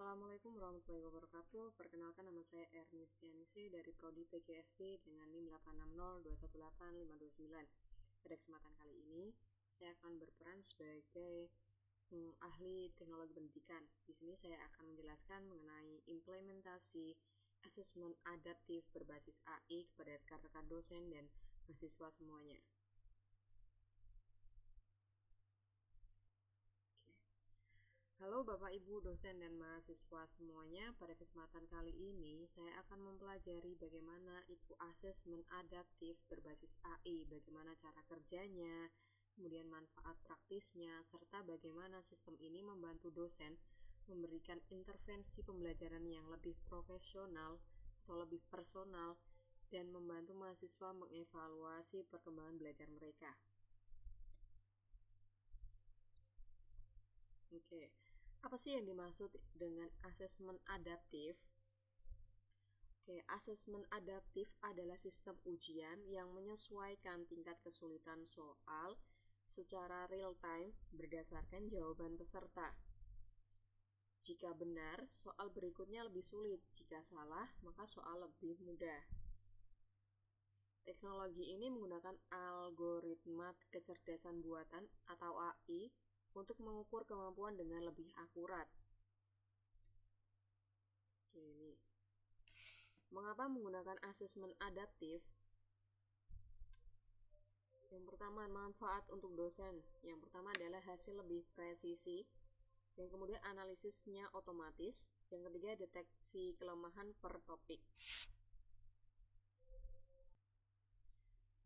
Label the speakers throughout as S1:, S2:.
S1: Assalamualaikum warahmatullahi wabarakatuh. Perkenalkan, nama saya Erni Stianisi dari Prodi PGSD dengan NIM 860218529. Pada kesempatan kali ini, saya akan berperan sebagai ahli teknologi pendidikan. Di sini saya akan menjelaskan mengenai implementasi asesmen adaptif berbasis AI kepada rekan-rekan dosen dan mahasiswa semuanya. Halo Bapak Ibu dosen dan mahasiswa semuanya, pada kesempatan kali ini saya akan mempelajari bagaimana itu asesmen adaptif berbasis AI, bagaimana cara kerjanya, kemudian manfaat praktisnya, serta bagaimana sistem ini membantu dosen memberikan intervensi pembelajaran yang lebih profesional atau lebih personal dan membantu mahasiswa mengevaluasi perkembangan belajar mereka. Oke, apa sih yang dimaksud dengan asesmen adaptif? Oke, asesmen adaptif adalah sistem ujian yang menyesuaikan tingkat kesulitan soal secara real time berdasarkan jawaban peserta. Jika benar, soal berikutnya lebih sulit. Jika salah, maka soal lebih mudah. Teknologi ini menggunakan algoritma kecerdasan buatan atau AI untuk mengukur kemampuan dengan lebih akurat. Oke, ini. Mengapa menggunakan asesmen adaptif? Yang pertama, manfaat untuk dosen. Yang pertama adalah hasil lebih presisi. Yang kemudian analisisnya otomatis. Yang ketiga, deteksi kelemahan per topik.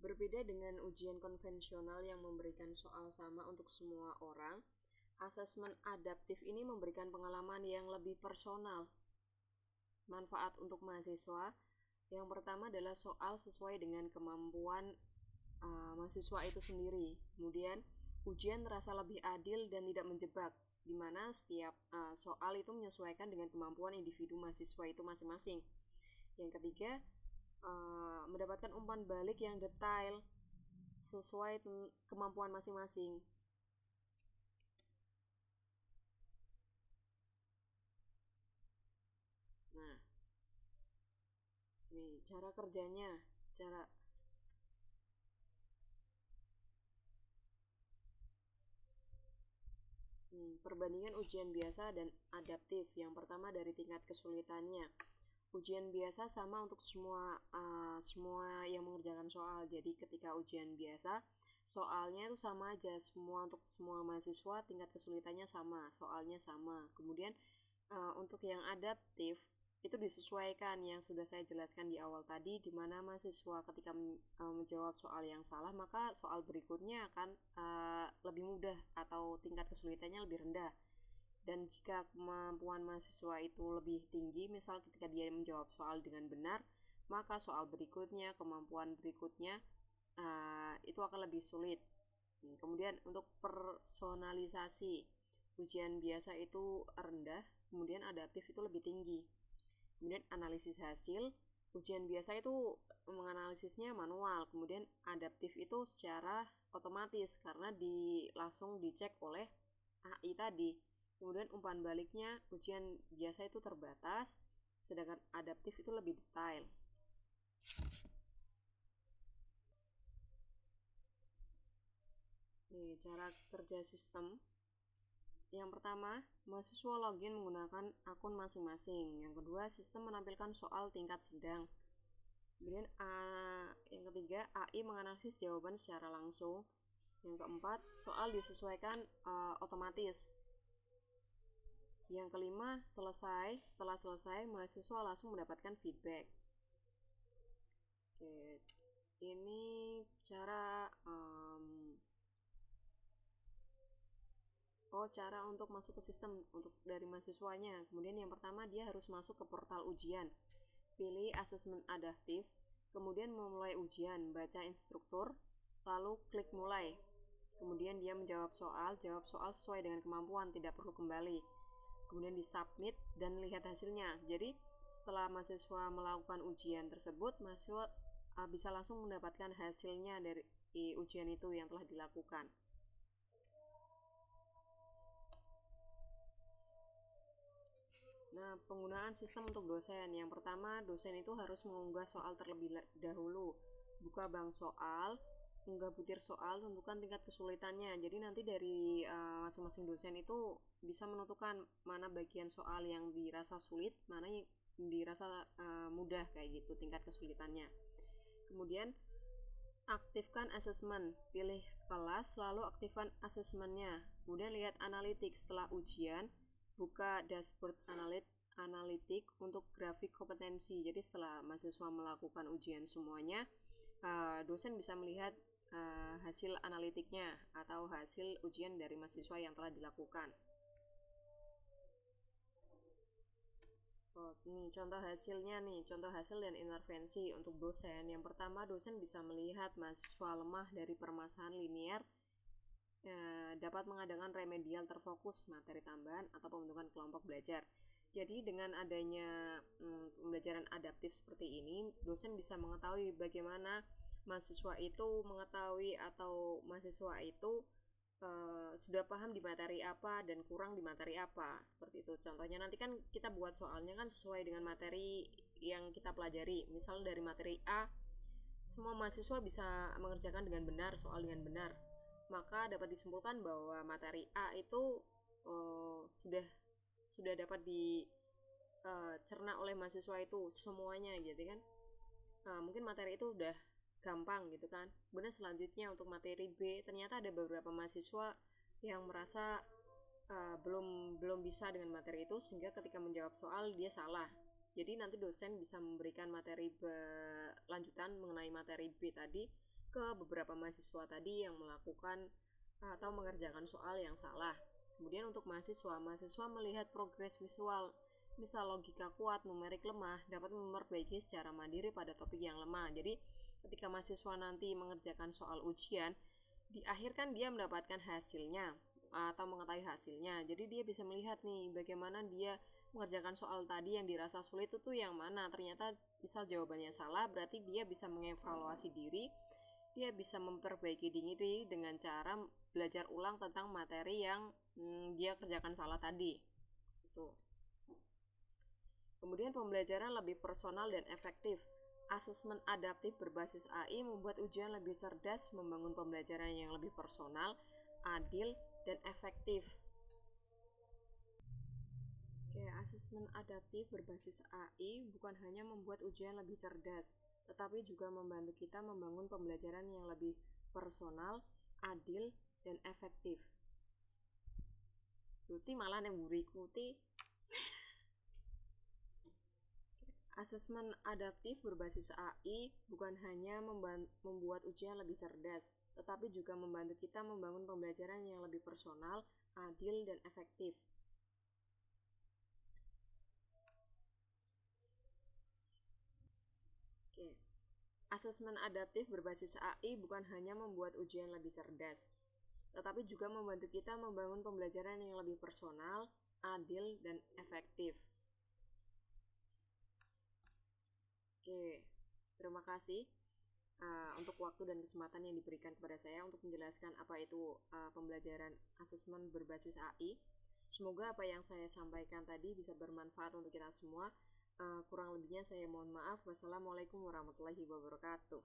S1: Berbeda dengan ujian konvensional yang memberikan soal sama untuk semua orang, asesmen adaptif ini memberikan pengalaman yang lebih personal. Manfaat untuk mahasiswa, yang pertama adalah soal sesuai dengan kemampuan mahasiswa itu sendiri. Kemudian, ujian terasa lebih adil dan tidak menjebak, di mana setiap soal itu menyesuaikan dengan kemampuan individu mahasiswa itu masing-masing. Yang ketiga, mendapatkan umpan balik yang detail sesuai kemampuan masing-masing. Nah, ini cara kerjanya, perbandingan ujian biasa dan adaptif. Yang pertama dari tingkat kesulitannya. Ujian biasa sama untuk semua yang mengerjakan soal. Jadi ketika ujian biasa, soalnya itu sama aja, untuk semua mahasiswa tingkat kesulitannya sama, soalnya sama. Kemudian untuk yang adaptif itu disesuaikan yang sudah saya jelaskan di awal tadi, di mana mahasiswa ketika menjawab soal yang salah, maka soal berikutnya akan lebih mudah atau tingkat kesulitannya lebih rendah. Dan jika kemampuan mahasiswa itu lebih tinggi, misal ketika dia menjawab soal dengan benar, maka soal berikutnya, kemampuan berikutnya itu akan lebih sulit. Kemudian untuk personalisasi, ujian biasa itu rendah, kemudian adaptif itu lebih tinggi. Kemudian analisis hasil, ujian biasa itu menganalisisnya manual, kemudian adaptif itu secara otomatis karena langsung dicek oleh AI tadi. Kemudian umpan baliknya, ujian biasa itu terbatas, sedangkan adaptif itu lebih detail. Nih, cara kerja sistem. Yang pertama, mahasiswa login menggunakan akun masing-masing. Yang kedua, sistem menampilkan soal tingkat sedang. Kemudian yang ketiga, AI menganalisis jawaban secara langsung. Yang keempat, soal disesuaikan otomatis. Yang kelima, setelah selesai, mahasiswa langsung mendapatkan feedback. Oke, ini cara cara untuk masuk ke sistem untuk dari mahasiswanya. Kemudian yang pertama, dia harus masuk ke portal ujian. Pilih asesmen adaptif, kemudian memulai ujian, baca instruktur, lalu klik mulai. Kemudian dia jawab soal sesuai dengan kemampuan, tidak perlu kembali. Kemudian disubmit dan lihat hasilnya. Jadi setelah mahasiswa melakukan ujian tersebut, mahasiswa bisa langsung mendapatkan hasilnya dari ujian itu yang telah dilakukan. penggunaan sistem untuk dosen. Yang pertama, dosen itu harus mengunggah soal terlebih dahulu. Buka bank soal, unggah butir soal, tentukan tingkat kesulitannya. Jadi nanti dari masing-masing dosen itu bisa menentukan mana bagian soal yang dirasa sulit, mana yang dirasa mudah kayak gitu tingkat kesulitannya. Kemudian aktifkan asesmen, pilih kelas lalu aktifkan asesmennya. Kemudian lihat analitik setelah ujian, buka dashboard analitik untuk grafik kompetensi. Jadi setelah mahasiswa melakukan ujian semuanya, dosen bisa melihat hasil analitiknya atau hasil ujian dari mahasiswa yang telah dilakukan. Nih contoh hasilnya nih, contoh hasil dan intervensi untuk dosen. Yang pertama, dosen bisa melihat mahasiswa lemah dari permasalahan linear, dapat mengadakan remedial terfokus, materi tambahan, atau pembentukan kelompok belajar. Jadi dengan adanya pembelajaran adaptif seperti ini, dosen bisa mengetahui bagaimana mahasiswa itu mengetahui atau mahasiswa itu sudah paham di materi apa dan kurang di materi apa, seperti itu. Contohnya nanti kan kita buat soalnya kan sesuai dengan materi yang kita pelajari. Misal dari materi A, semua mahasiswa bisa mengerjakan dengan benar, soal dengan benar, maka dapat disimpulkan bahwa materi A itu sudah dapat dicerna oleh mahasiswa itu semuanya gitu kan. Mungkin materi itu udah gampang gitu kan. Kemudian selanjutnya untuk materi B, ternyata ada beberapa mahasiswa yang merasa belum bisa dengan materi itu, sehingga ketika menjawab soal dia salah. Jadi nanti dosen bisa memberikan materi lanjutan mengenai materi B tadi ke beberapa mahasiswa tadi yang melakukan atau mengerjakan soal yang salah. Kemudian untuk mahasiswa melihat progres visual, misal logika kuat, numerik lemah, dapat memperbaiki secara mandiri pada topik yang lemah. Jadi ketika mahasiswa nanti mengerjakan soal ujian, di akhir kan dia mendapatkan hasilnya atau mengetahui hasilnya. Jadi dia bisa melihat nih bagaimana dia mengerjakan soal tadi yang dirasa sulit itu yang mana. Ternyata misal jawabannya salah, berarti dia bisa mengevaluasi diri, dia bisa memperbaiki diri dengan cara belajar ulang tentang materi yang dia kerjakan salah tadi. Itu. Kemudian pembelajaran lebih personal dan efektif. Asesmen adaptif berbasis AI membuat ujian lebih cerdas, membangun pembelajaran yang lebih personal, adil, dan efektif. Asesmen adaptif berbasis AI bukan hanya membuat ujian lebih cerdas, tetapi juga membantu kita membangun pembelajaran yang lebih personal, adil, dan efektif. Ikuti malah yang berikuti. Asesmen adaptif berbasis AI bukan hanya membuat ujian lebih cerdas, tetapi juga membantu kita membangun pembelajaran yang lebih personal, adil, dan efektif. Asesmen adaptif berbasis AI bukan hanya membuat ujian lebih cerdas, tetapi juga membantu kita membangun pembelajaran yang lebih personal, adil, dan efektif. Terima kasih untuk waktu dan kesempatan yang diberikan kepada saya untuk menjelaskan apa itu pembelajaran asesmen berbasis AI. Semoga apa yang saya sampaikan tadi bisa bermanfaat untuk kita semua. Kurang lebihnya saya mohon maaf. Wassalamualaikum warahmatullahi wabarakatuh.